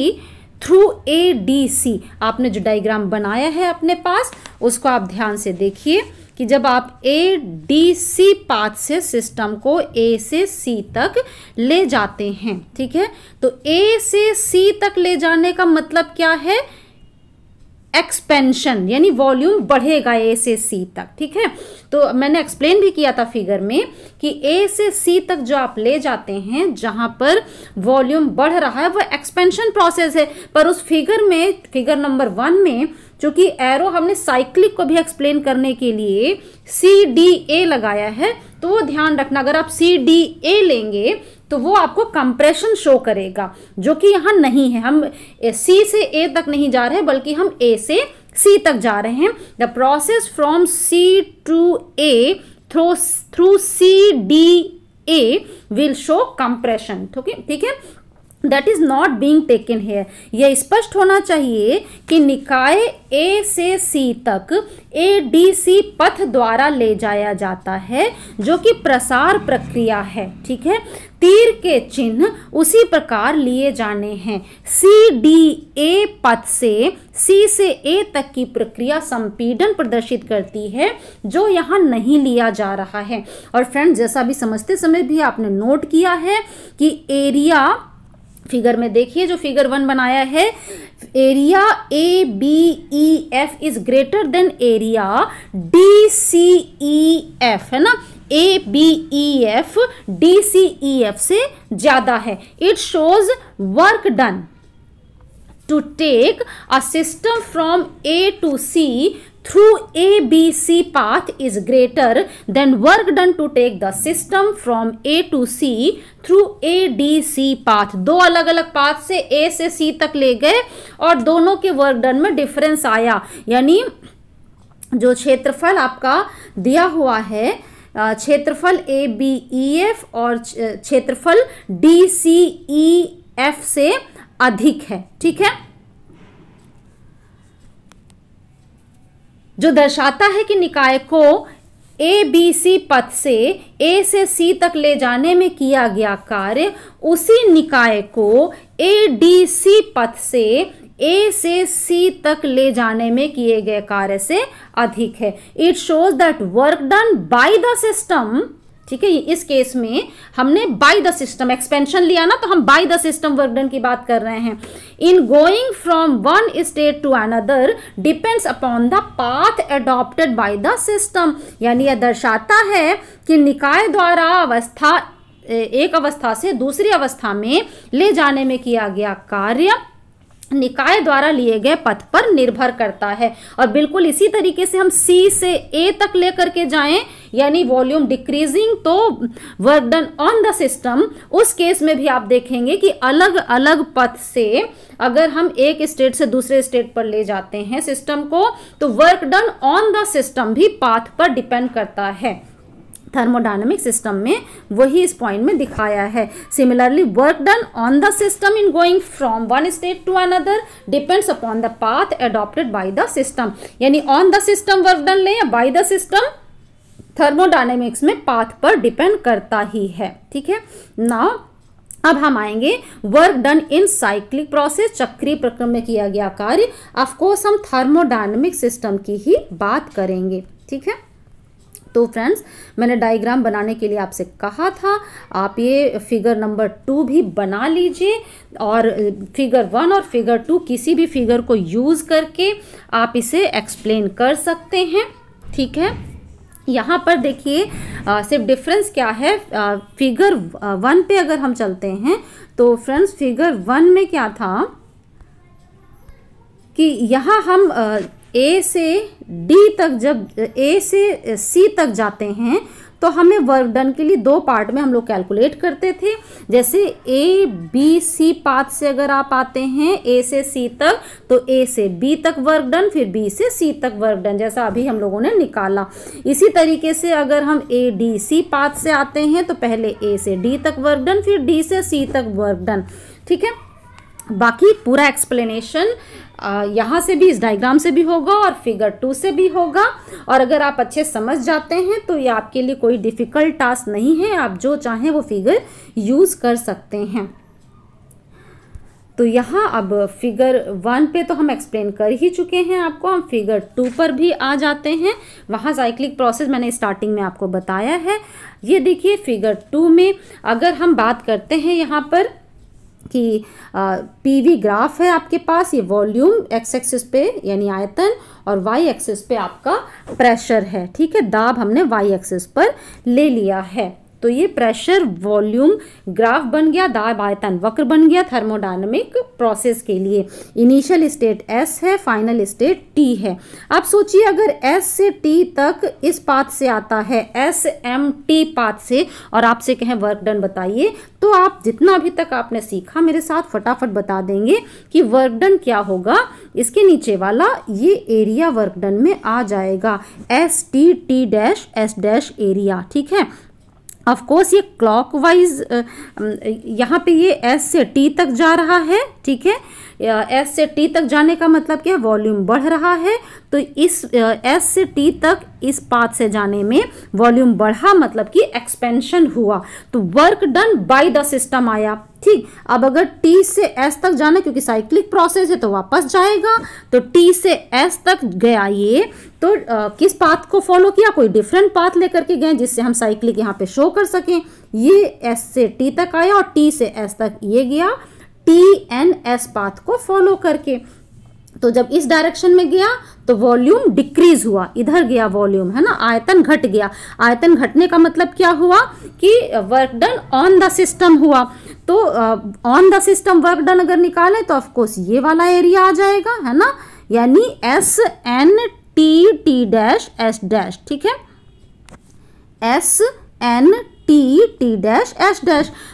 through ADC। आपने जो डायग्राम बनाया है अपने पास उसको आप ध्यान से देखिए कि जब आप ADC पाथ से सिस्टम को A से C तक ले जाते हैं, ठीक है, तो A से C तक ले जाने का मतलब क्या है? एक्सपेंशन, यानी वॉल्यूम बढ़ेगा A से C तक। ठीक है, तो मैंने एक्सप्लेन भी किया था फिगर में कि A से C तक जो आप ले जाते हैं जहां पर वॉल्यूम बढ़ रहा है वो एक्सपेंशन प्रोसेस है। पर उस फिगर में, फिगर नंबर 1 में, चूंकि एरो हमने साइक्लिक को भी एक्सप्लेन करने के लिए CDA लगाया है, तो वो ध्यान रखना, अगर आप CDA लेंगे तो वो आपको कंप्रेशन शो करेगा, जो कि यहाँ नहीं है। हम C से A तक नहीं जा रहे बल्कि हम A से C तक जा रहे हैं। The process from C to A through CDA will show compression. ठीक है, that is not being taken here. यह स्पष्ट होना चाहिए कि निकाय A से C तक ADC पथ द्वारा ले जाया जाता है, जो कि प्रसार प्रक्रिया है। ठीक है, तीर के चिन्ह उसी प्रकार लिए जाने हैं। CDA पथ से C से A तक की प्रक्रिया संपीड़न प्रदर्शित करती है, जो यहाँ नहीं लिया जा रहा है। और फ्रेंड्स, जैसा भी समझते समय भी आपने नोट किया है कि एरिया फिगर में देखिए जो फिगर 1 बनाया है, area ABEF is greater than area DCEF, है ना। ABEF DCEF से ज्यादा है। It shows work done to take a system from A to C through ABC path is greater than work done to take the system from A to C through ADC path। दो अलग अलग path से A से C तक ले गए और दोनों के वर्क डन में डिफरेंस आया, यानी जो क्षेत्रफल आपका दिया हुआ है, क्षेत्रफल ABEF और क्षेत्रफल DCEF से अधिक है, ठीक है। जो दर्शाता है कि निकाय को ABC पथ से A से C तक ले जाने में किया गया कार्य उसी निकाय को ADC पथ से A से C तक ले जाने में किए गए कार्य से अधिक है। It shows that work done by the system, ठीक है। इस केस में हमने बाय द सिस्टम एक्सपेंशन लिया ना, तो हम by the system work done की बात कर रहे हैं। In going from one state to another depends upon the path adopted by the system, यानी यह दर्शाता है कि निकाय द्वारा एक अवस्था से दूसरी अवस्था में ले जाने में किया गया कार्य निकाय द्वारा लिए गए पथ पर निर्भर करता है। और बिल्कुल इसी तरीके से हम C से A तक लेकर के जाएं, यानी वॉल्यूम डिक्रीजिंग, तो work done on the system, उस केस में भी आप देखेंगे कि अलग अलग पथ से अगर हम एक स्टेट से दूसरे स्टेट पर ले जाते हैं सिस्टम को, तो work done on the system भी पाथ पर डिपेंड करता है। थर्मोडायनेमिक सिस्टम में वही इस पॉइंट में दिखाया है। Similarly work done on the system in going from one state to another depends upon the path adopted by the system, यानी on the system work done ले या बाय द सिस्टम, थर्मोडायनेमिक्स में path पर depend करता ही है, ठीक है। नाउ अब हम आएंगे work done in cyclic process, चक्रीय प्रक्रम में किया गया कार्य। ऑफ कोर्स हम थर्मोडायनेमिक सिस्टम की ही बात करेंगे, ठीक है। तो फ्रेंड्स, मैंने डायग्राम बनाने के लिए आपसे कहा था, आप ये फिगर नंबर 2 भी बना लीजिए और फिगर 1 और फिगर 2 किसी भी फिगर को यूज़ करके आप इसे एक्सप्लेन कर सकते हैं, ठीक है। यहाँ पर देखिए सिर्फ डिफरेंस क्या है, फिगर 1 पे अगर हम चलते हैं तो फ्रेंड्स फिगर 1 में क्या था कि यहाँ हम A से D तक, जब A से C तक जाते हैं तो हमें वर्क डन के लिए दो पार्ट में हम लोग कैलकुलेट करते थे। जैसे ABC पाथ से अगर आप आते हैं A से C तक, तो A से B तक वर्क डन, फिर B से C तक वर्क डन, जैसा अभी हम लोगों ने निकाला। इसी तरीके से अगर हम ADC पाथ से आते हैं तो पहले A से D तक वर्क डन, फिर D से C तक वर्क डन, ठीक है। बाकी पूरा एक्सप्लेनेशन यहाँ से भी, इस डायग्राम से भी होगा और फिगर 2 से भी होगा। और अगर आप अच्छे समझ जाते हैं तो ये आपके लिए कोई डिफ़िकल्ट टास्क नहीं है, आप जो चाहें वो फिगर यूज़ कर सकते हैं। तो यहाँ अब फिगर 1 पे तो हम एक्सप्लेन कर ही चुके हैं आपको, हम फिगर 2 पर भी आ जाते हैं। वहाँ साइक्लिक प्रोसेस मैंने स्टार्टिंग में आपको बताया है। ये देखिए फिगर 2 में अगर हम बात करते हैं यहाँ पर कि पीवी ग्राफ है आपके पास, ये वॉल्यूम एक्स एक्सिस पे यानी आयतन और वाई एक्सिस पे आपका प्रेशर है, ठीक है। दाब हमने वाई एक्सिस पर ले लिया है, तो ये प्रेशर वॉल्यूम ग्राफ बन गया, दाब आयतन वक्र बन गया थर्मोडायनेमिक प्रोसेस के लिए। इनिशियल स्टेट S है, फाइनल स्टेट T है। आप सोचिए अगर S से T तक इस पाथ से आता है, SMT पाथ से, और आपसे कहें वर्क डन बताइए, तो आप जितना अभी तक आपने सीखा मेरे साथ फटाफट बता देंगे कि वर्क डन क्या होगा। इसके नीचे वाला ये एरिया वर्क डन में आ जाएगा, ST_S' एरिया, ठीक है। ऑफ कोर्स ये क्लॉकवाइज यहाँ पे ये S से T तक जा रहा है, ठीक है। S से T तक जाने का मतलब क्या है, वॉल्यूम बढ़ रहा है, तो इस S से T तक इस पाथ से जाने में वॉल्यूम बढ़ा, मतलब कि एक्सपेंशन हुआ, तो work done by the system आया, ठीक। अब अगर T से S तक जाना, क्योंकि साइक्लिक प्रोसेस है तो वापस जाएगा, तो T से S तक गया ये, तो किस पाथ को फॉलो किया, कोई डिफरेंट पाथ लेकर के गए जिससे हम साइक्लिक यहाँ पे शो कर सकें। ये S से T तक आया और T से S तक ये गया, TNS पाथ को फॉलो करके। तो जब इस डायरेक्शन में गया तो वॉल्यूम डिक्रीज हुआ, इधर गया वॉल्यूम, है ना, आयतन घट गया। आयतन घटने का मतलब क्या हुआ कि work done on the system हुआ। तो on the system work done अगर निकालें तो ऑफकोर्स ये वाला एरिया आ जाएगा, है ना, यानी SNT_T', ठीक है, SNT_T'।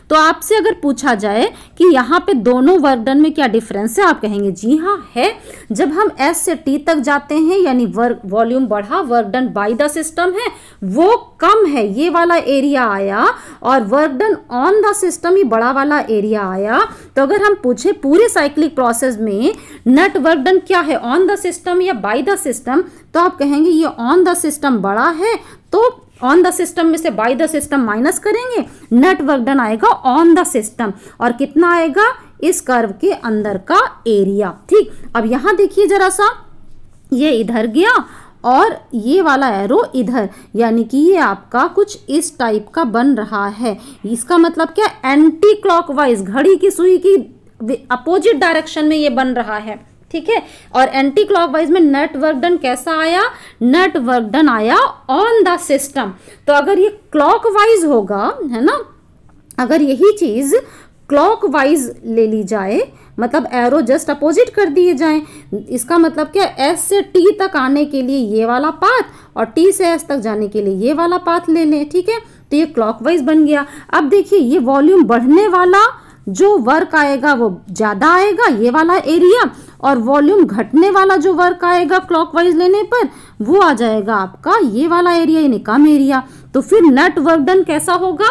तो आपसे अगर पूछा जाए कि यहाँ पे दोनों वर्क डन में क्या डिफरेंस है, आप कहेंगे जी हाँ है। जब हम S से T तक जाते हैं यानी वर्क वॉल्यूम बढ़ा, work done by the system है वो कम है, ये वाला एरिया आया, और work done on the system ही बड़ा वाला एरिया आया। तो अगर हम पूछे पूरे साइक्लिक प्रोसेस में नेट वर्क डन क्या है, ऑन द सिस्टम या बाय द सिस्टम, तो आप कहेंगे ये ऑन द सिस्टम बड़ा है, तो ऑन द सिस्टम में से बाय द सिस्टम माइनस करेंगे, नेट वर्क डन आएगा ऑन द सिस्टम, और कितना आएगा, इस कर्व के अंदर का एरिया। ठीक, अब यहां देखिए जरा सा, ये इधर गया और ये वाला एरो इधर, यानी कि ये आपका कुछ इस टाइप का बन रहा है। इसका मतलब क्या, एंटी क्लॉकवाइज, घड़ी की सुई की अपोजिट डायरेक्शन में ये बन रहा है। ठीक है, और एंटी क्लॉकवाइज में नेट वर्क डन कैसा आया, नेट वर्क डन आया ऑन द सिस्टम। तो अगर ये क्लॉकवाइज होगा, है ना, अगर यही चीज क्लॉकवाइज ले ली जाए, मतलब एरो जस्ट अपोजिट कर दिए जाएं, इसका मतलब क्या, S से T तक आने के लिए ये वाला पाथ और T से S तक जाने के लिए ये वाला पाथ ले लें। ठीक है, तो ये क्लॉकवाइज बन गया। अब देखिए ये वॉल्यूम बढ़ने वाला जो वर्क आएगा वो ज्यादा आएगा, ये वाला एरिया, और वॉल्यूम घटने वाला जो वर्क आएगा क्लॉकवाइज लेने पर वो आ जाएगा आपका ये वाला एरिया, यानी कम एरिया। तो फिर नेट वर्क डन कैसा होगा,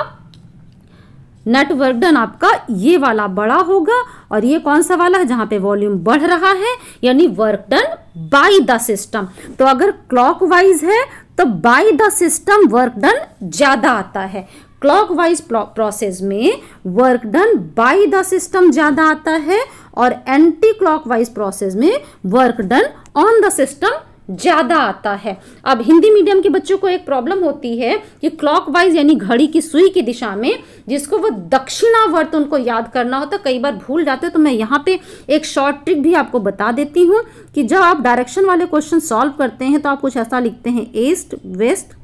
नेट वर्क डन आपका ये वाला बड़ा होगा, और ये कौन सा वाला है जहां पे वॉल्यूम बढ़ रहा है, यानी work done by the system. तो अगर क्लॉकवाइज है तो bye the system work done ज्यादा आता है, क्लॉकवाइज प्रोसेस में work done by the system ज्यादा आता है, और एंटी क्लॉकवाइज प्रोसेस में work done on the system ज्यादा आता है। अब हिंदी मीडियम के बच्चों को एक प्रॉब्लम होती है कि क्लॉकवाइज यानी घड़ी की सुई की दिशा में, जिसको वो दक्षिणावर्त उनको याद करना होता, कई बार भूल जाते हैं। तो मैं यहाँ पे एक शॉर्ट ट्रिक भी आपको बता देती हूँ कि जब आप डायरेक्शन वाले क्वेश्चन सॉल्व करते हैं तो आप कुछ ऐसा लिखते हैं, ईस्ट वेस्ट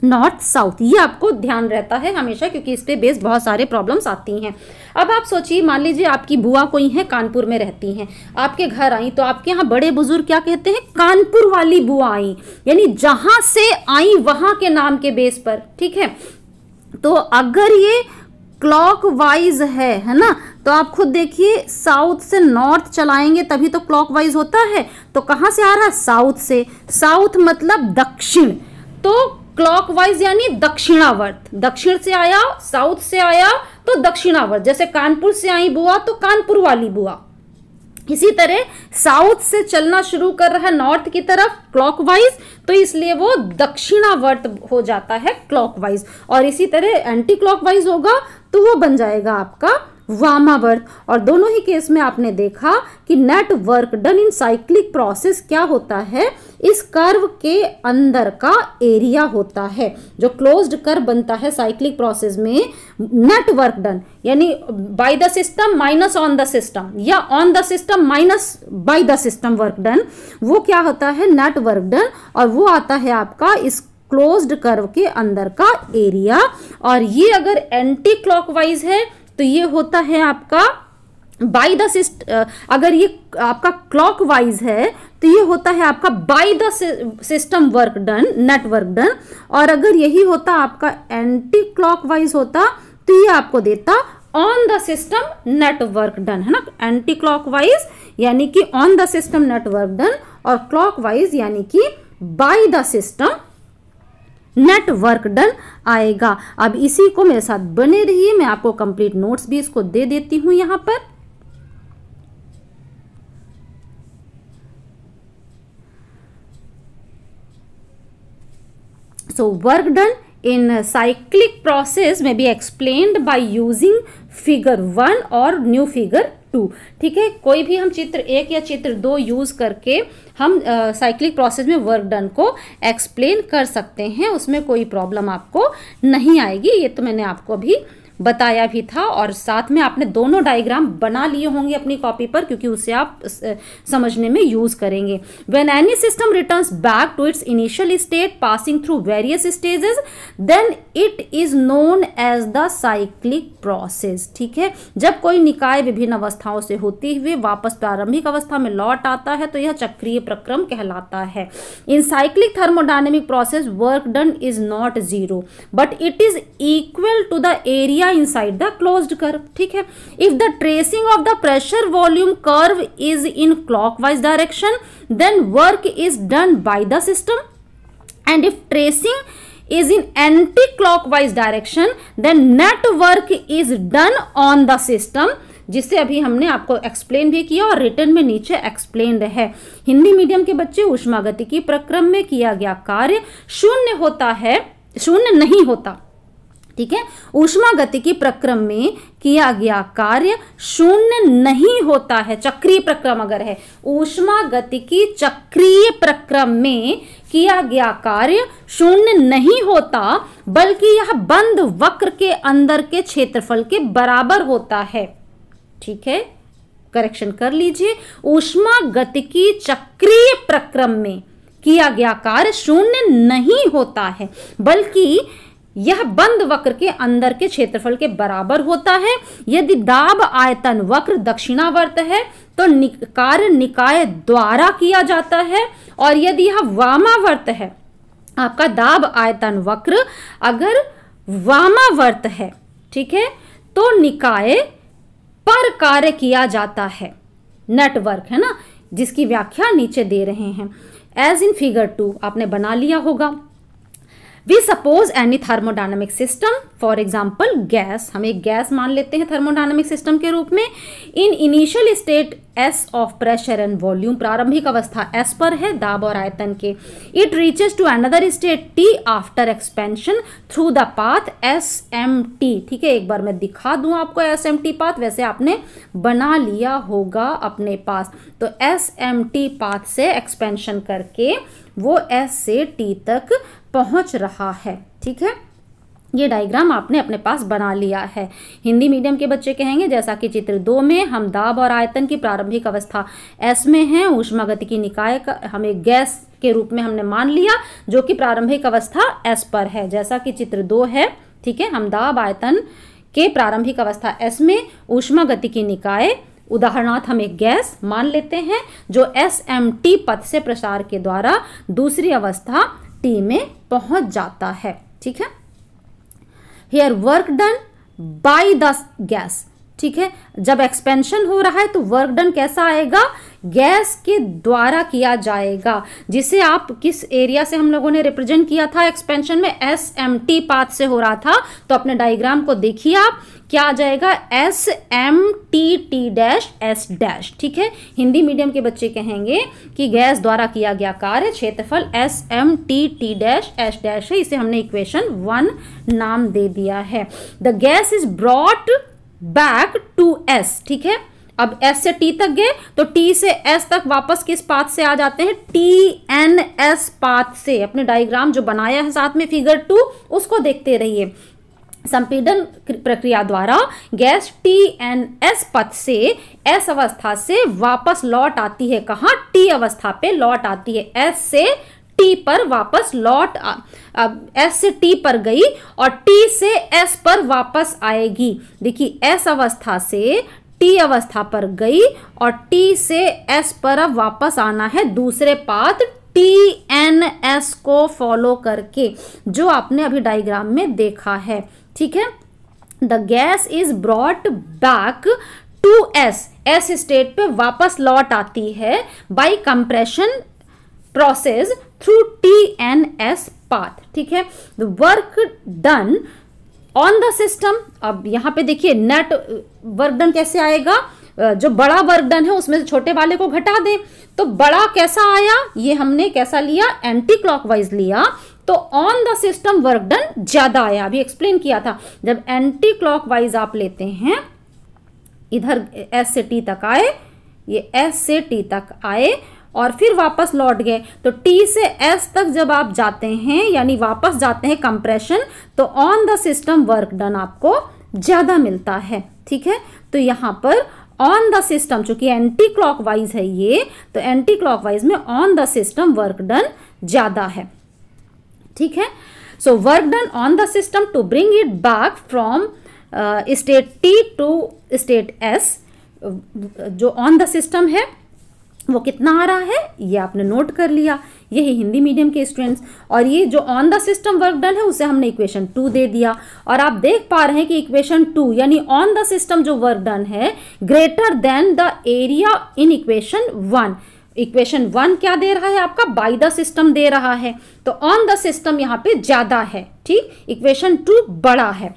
नॉर्थ साउथ, ये आपको ध्यान रहता है हमेशा, क्योंकि इस पे बेस्ड बहुत सारे प्रॉब्लम्स आती हैं। अब आप सोचिए, मान लीजिए आपकी बुआ कोई है, कानपुर में रहती हैं, आपके घर आई, तो आपके यहाँ बड़े बुजुर्ग क्या कहते हैं, कानपुर वाली बुआ आई, यानी जहां से आई वहां के नाम के बेस पर। ठीक है, तो अगर ये क्लॉकवाइज है ना, तो आप खुद देखिए, साउथ से नॉर्थ चलाएंगे तभी तो क्लॉकवाइज होता है। तो कहां से आ रहा है, साउथ से, साउथ मतलब दक्षिण, तो क्लॉकवाइज यानी दक्षिणावर्त, दक्षिण से आया, साउथ से आया तो दक्षिणावर्त। जैसे कानपुर से आई बुआ तो कानपुर वाली बुआ। इसी तरह साउथ से चलना शुरू कर रहा है नॉर्थ की तरफ क्लॉकवाइज, तो इसलिए वो दक्षिणावर्त हो जाता है क्लॉकवाइज। और इसी तरह एंटी क्लॉकवाइज होगा तो वो बन जाएगा आपका वामावर्त। और दोनों ही केस में आपने देखा कि net work done in cyclic process क्या होता है, इस कर्व के अंदर का एरिया होता है। जो क्लोज्ड कर्व बनता है साइक्लिक प्रोसेस में, नेट वर्क डन यानी by the system minus on the system, या on the system minus by the system work done, वो क्या होता है, नेट वर्क डन, और वो आता है आपका इस क्लोज्ड कर्व के अंदर का एरिया। और ये अगर एंटी क्लॉकवाइज है तो ये होता है आपका बाय द सिस्टम, अगर ये आपका क्लॉकवाइज है तो ये होता है आपका bye the system work done, net work done. और अगर यही होता आपका एंटी क्लॉकवाइज होता तो ये आपको देता on the system net work done, है ना। एंटी क्लॉकवाइज यानी कि on the system net work done, और क्लॉकवाइज यानी कि bye the system net work done आएगा। अब इसी को मेरे साथ बने रहिए, मैं आपको कंप्लीट नोट्स भी इसको दे देती हूं यहां पर। So work done in cyclic process may be explained by using figure 1 और new figure 2। ठीक है, कोई भी हम चित्र 1 या चित्र 2 यूज करके हम साइक्लिक प्रोसेस में वर्क डन को एक्सप्लेन कर सकते हैं, उसमें कोई प्रॉब्लम आपको नहीं आएगी। ये तो मैंने आपको अभी बताया भी था, और साथ में आपने दोनों डायग्राम बना लिए होंगे अपनी कॉपी पर, क्योंकि उससे आप समझने में यूज करेंगे। When any system returns back to its initial state passing through various stages then it is known as the cyclic process. ठीक है, जब कोई निकाय विभिन्न अवस्थाओं से होते हुए वापस प्रारंभिक अवस्था में लौट आता है तो यह चक्रीय प्रक्रम कहलाता है। In cyclic thermodynamic process work done is not zero but it is equal to the area inside the closed curve. ठीक है, if the tracing of the pressure volume curve is in clockwise direction then work is done by the system, and if tracing is in anti-clockwise direction then net work is done on the system, जिससे अभी हमने आपको explain भी किया और return में नीचे explained है। हिंदी मीडियम के बच्चे, ऊष्मागतिकी प्रक्रम में किया गया कार्य शून्य होता है, शून्य नहीं होता। ठीक है, ऊष्मागतिकी प्रक्रम में किया गया कार्य शून्य नहीं होता है। चक्रीय प्रक्रम अगर है, ऊष्मागतिकी चक्रीय प्रक्रम में किया गया कार्य शून्य नहीं होता बल्कि यह बंद वक्र के अंदर के क्षेत्रफल के बराबर होता है। ठीक है, करेक्शन कर लीजिए, ऊष्मागतिकी चक्रीय प्रक्रम में किया गया कार्य शून्य नहीं होता है बल्कि यह बंद वक्र के अंदर के क्षेत्रफल के बराबर होता है। यदि दाब आयतन वक्र दक्षिणावर्त है तो कार्य निकाय द्वारा किया जाता है, और यदि यह वामावर्त है, आपका दाब आयतन वक्र अगर वामावर्त है, ठीक है, तो निकाय पर कार्य किया जाता है। नेटवर्क है ना, जिसकी व्याख्या नीचे दे रहे हैं। एज इन फिगर 2 आपने बना लिया होगा। We suppose any thermodynamic system, for example gas, हम एक गैस मान लेते हैं थर्मोडायनामिक सिस्टम के रूप में। In initial state S of pressure and volume, प्रारंभिक अवस्था S पर है दाब और आयतन के। It reaches to another state T after expansion through the path SMT। ठीक है, एक बार मैं दिखा दूं आपको SMT पाथ, वैसे आपने बना लिया होगा अपने पास। तो SMT पाथ से एक्सपेंशन करके वो S से T तक पहुंच रहा है। ठीक है, ये डायग्राम आपने अपने पास बना लिया है। हिंदी मीडियम के बच्चे कहेंगे जैसा कि चित्र 2 में हम दाब और आयतन की प्रारंभिक अवस्था S में है, ऊष्मागतिकी निकाय का हमें गैस के रूप में हमने मान लिया जो कि प्रारंभिक अवस्था S पर है, जैसा कि चित्र 2 है। ठीक है, हम दाब आयतन के प्रारंभिक अवस्था S में ऊष्मागतिकी निकाय उदाहरणार्थ हम एक गैस मान लेते हैं जो SMT पथ से प्रसार के द्वारा दूसरी अवस्था T में पहुंच जाता है। ठीक है, here work done by the gas. ठीक है, जब एक्सपेंशन हो रहा है तो वर्क डन कैसा आएगा, गैस के द्वारा किया जाएगा, जिसे आप किस एरिया से हम लोगों ने रिप्रेजेंट किया था एक्सपेंशन में, SMT पाथ से हो रहा था। तो अपने डायग्राम को देखिए आप, क्या आ जाएगा SMTT-S-। ठीक है, हिंदी मीडियम के बच्चे कहेंगे कि गैस द्वारा किया गया कार्य क्षेत्रफल SMTT-S- है, इसे हमने इक्वेशन 1 नाम दे दिया है। The gas is brought back to S। ठीक है, अब S से T तक गए तो T से S तक वापस किस पाथ से आ जाते हैं, TNS पाथ से। अपने डायग्राम जो बनाया है साथ में फिगर 2 उसको देखते रहिए। संपीड़न प्रक्रिया द्वारा गैस TNS पथ से S अवस्था से वापस लौट आती है। कहाँ, T अवस्था पे लौट आती है। S से T पर वापस लौट S से T पर गई और T से S पर वापस आएगी। देखिए, S अवस्था से T अवस्था पर गई और T से S पर अब वापस आना है दूसरे पाथ TNS को फॉलो करके, जो आपने अभी डायग्राम में देखा है। ठीक है, the gas is brought back to S state पे वापस लौट आती है by compression process through TNS path. ठीक है, the work done on the system. अब यहाँ पे देखिए नेट वर्क डन कैसे आएगा, जो बड़ा वर्क डन है उसमें से छोटे वाले को घटा दे, तो बड़ा कैसा आया, ये हमने कैसा लिया, एंटी क्लॉकवाइज लिया, तो on the system work done ज्यादा आया। अभी एक्सप्लेन किया था, जब एंटी क्लॉकवाइज आप लेते हैं, इधर S से T तक आए, ये S से T तक आए और फिर वापस लौट गए, तो T से S तक जब आप जाते हैं यानी वापस जाते हैं कंप्रेशन, तो on the system work done आपको ज़्यादा मिलता है। ठीक है, तो यहाँ पर ऑन द सिस्टम, चूंकि एंटी क्लॉकवाइज है ये, तो एंटी क्लॉकवाइज में on the system work done ज़्यादा है। ठीक है, so work done on the system to bring it back from state T to state S, जो ऑन द सिस्टम है वो कितना आ रहा है ये आपने नोट कर लिया, यही हिंदी मीडियम के स्टूडेंट्स। और ये जो on the system work done है उसे हमने इक्वेशन 2 दे दिया, और आप देख पा रहे हैं कि इक्वेशन 2 यानी ऑन द सिस्टम जो वर्क डन है greater than the area in equation 1। Equation 1 क्या दे रहा है आपका, बाय द सिस्टम दे रहा है, तो ऑन द सिस्टम यहाँ पे ज्यादा है। ठीक, इक्वेशन 2 बड़ा है।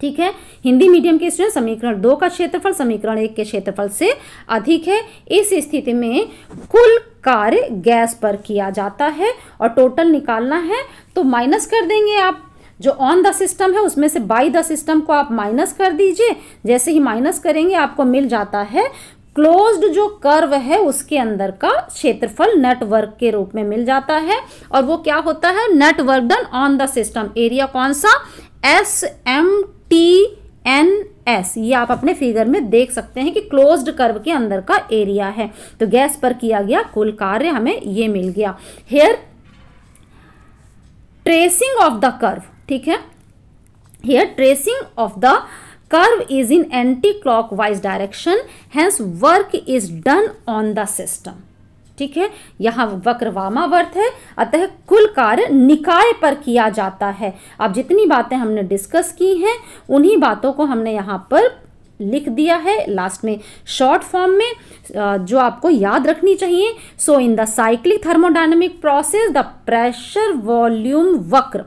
ठीक है, हिंदी मीडियम के स्टूडेंट समीकरण 2 का क्षेत्रफल समीकरण 1 के क्षेत्रफल से अधिक है। इस स्थिति में कुल कार्य गैस पर किया जाता है और टोटल निकालना है, तो माइनस कर देंगे आप। जो ऑन द सिस्टम है उसमें से बाय द सिस्टम को आप माइनस कर दीजिए। जैसे ही माइनस करेंगे आपको मिल जाता है क्लोज्ड जो कर्व है उसके अंदर का क्षेत्रफल नेटवर्क के रूप में मिल जाता है, और वो क्या होता है, network done on the system. Area कौन सा, SMTNS, ये आप अपने फिगर में देख सकते हैं कि क्लोज्ड कर्व के अंदर का एरिया है। तो गैस पर किया गया कुल कार्य हमें ये मिल गया। Here tracing of the curve, ठीक है, here tracing of the curve is in anti-clockwise direction, hence work is done on the system। ठीक है, यहाँ वक्र वामावर्त है, अतः कुल कार्य निकाय पर किया जाता है। अब जितनी बातें हमने डिस्कस की हैं उन्हीं बातों को हमने यहाँ पर लिख दिया है लास्ट में शॉर्ट फॉर्म में, जो आपको याद रखनी चाहिए। So in the cyclic thermodynamic process the pressure volume वक्र,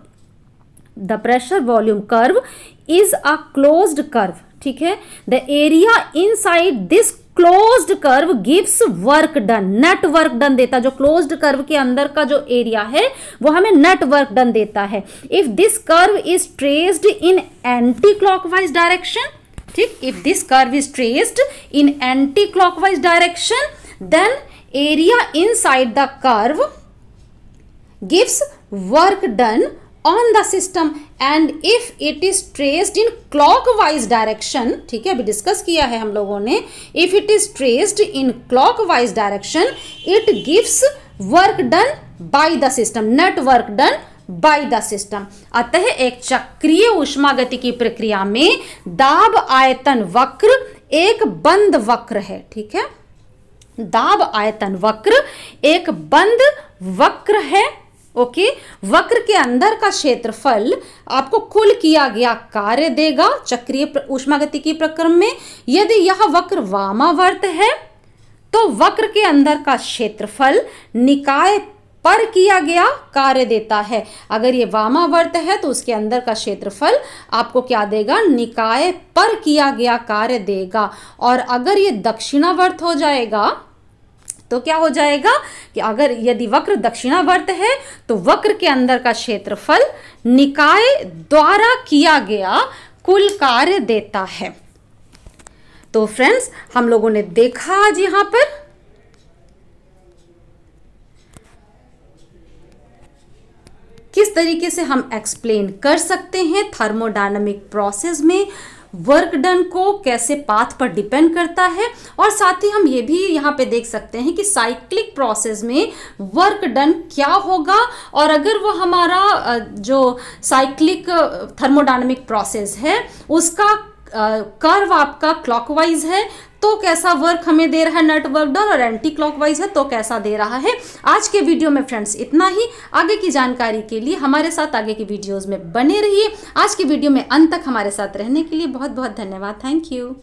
the pressure volume curve is a closed curve. ठीक है, the area inside this closed curve gives work done, net work done देता। जो क्लोज्ड कर्व के अंदर का जो area है वो हमें नेट वर्क डन देता है। If this curve is traced in anti clockwise direction, ठीक, if this curve is traced in anti clockwise direction then area inside the curve gives work done on the system, and if it is traced in clockwise direction, ठीक है, अभी discuss किया है हम लोगों ने, if it is traced in clockwise direction it gives work done by the system, net work done by the system। अतः एक चक्रीय ऊष्मागतिकी प्रक्रिया में दाब आयतन वक्र एक बंद वक्र है। ठीक है, दाब आयतन वक्र एक बंद वक्र है। ओके, वक्र के अंदर का क्षेत्रफल आपको कुल किया गया कार्य देगा चक्रीय ऊष्मागतिकी प्रक्रम में। यदि यह वक्र वामावर्त है तो वक्र के अंदर का क्षेत्रफल निकाय पर किया गया कार्य देता है। अगर ये वामावर्त है तो उसके अंदर का क्षेत्रफल आपको क्या देगा, निकाय पर किया गया कार्य देगा। और अगर ये दक्षिणावर्त हो जाएगा तो क्या हो जाएगा कि अगर यदि वक्र दक्षिणावर्त है तो वक्र के अंदर का क्षेत्रफल निकाय द्वारा किया गया कुल कार्य देता है। तो फ्रेंड्स, हम लोगों ने देखा आज यहां पर किस तरीके से हम एक्सप्लेन कर सकते हैं थर्मोडायनामिक प्रोसेस में वर्क डन को कैसे पाथ पर डिपेंड करता है, और साथ ही हम ये भी यहाँ पे देख सकते हैं कि साइक्लिक प्रोसेस में वर्क डन क्या होगा, और अगर वो हमारा जो साइक्लिक थर्मोडायनामिक प्रोसेस है उसका कर्व आपका क्लॉकवाइज है तो कैसा वर्क हमें दे रहा है नेट वर्क डन, और एंटी क्लॉकवाइज है तो कैसा दे रहा है। आज के वीडियो में फ्रेंड्स इतना ही। आगे की जानकारी के लिए हमारे साथ आगे की वीडियोस में बने रहिए। आज की वीडियो में अंत तक हमारे साथ रहने के लिए बहुत बहुत धन्यवाद। Thank you.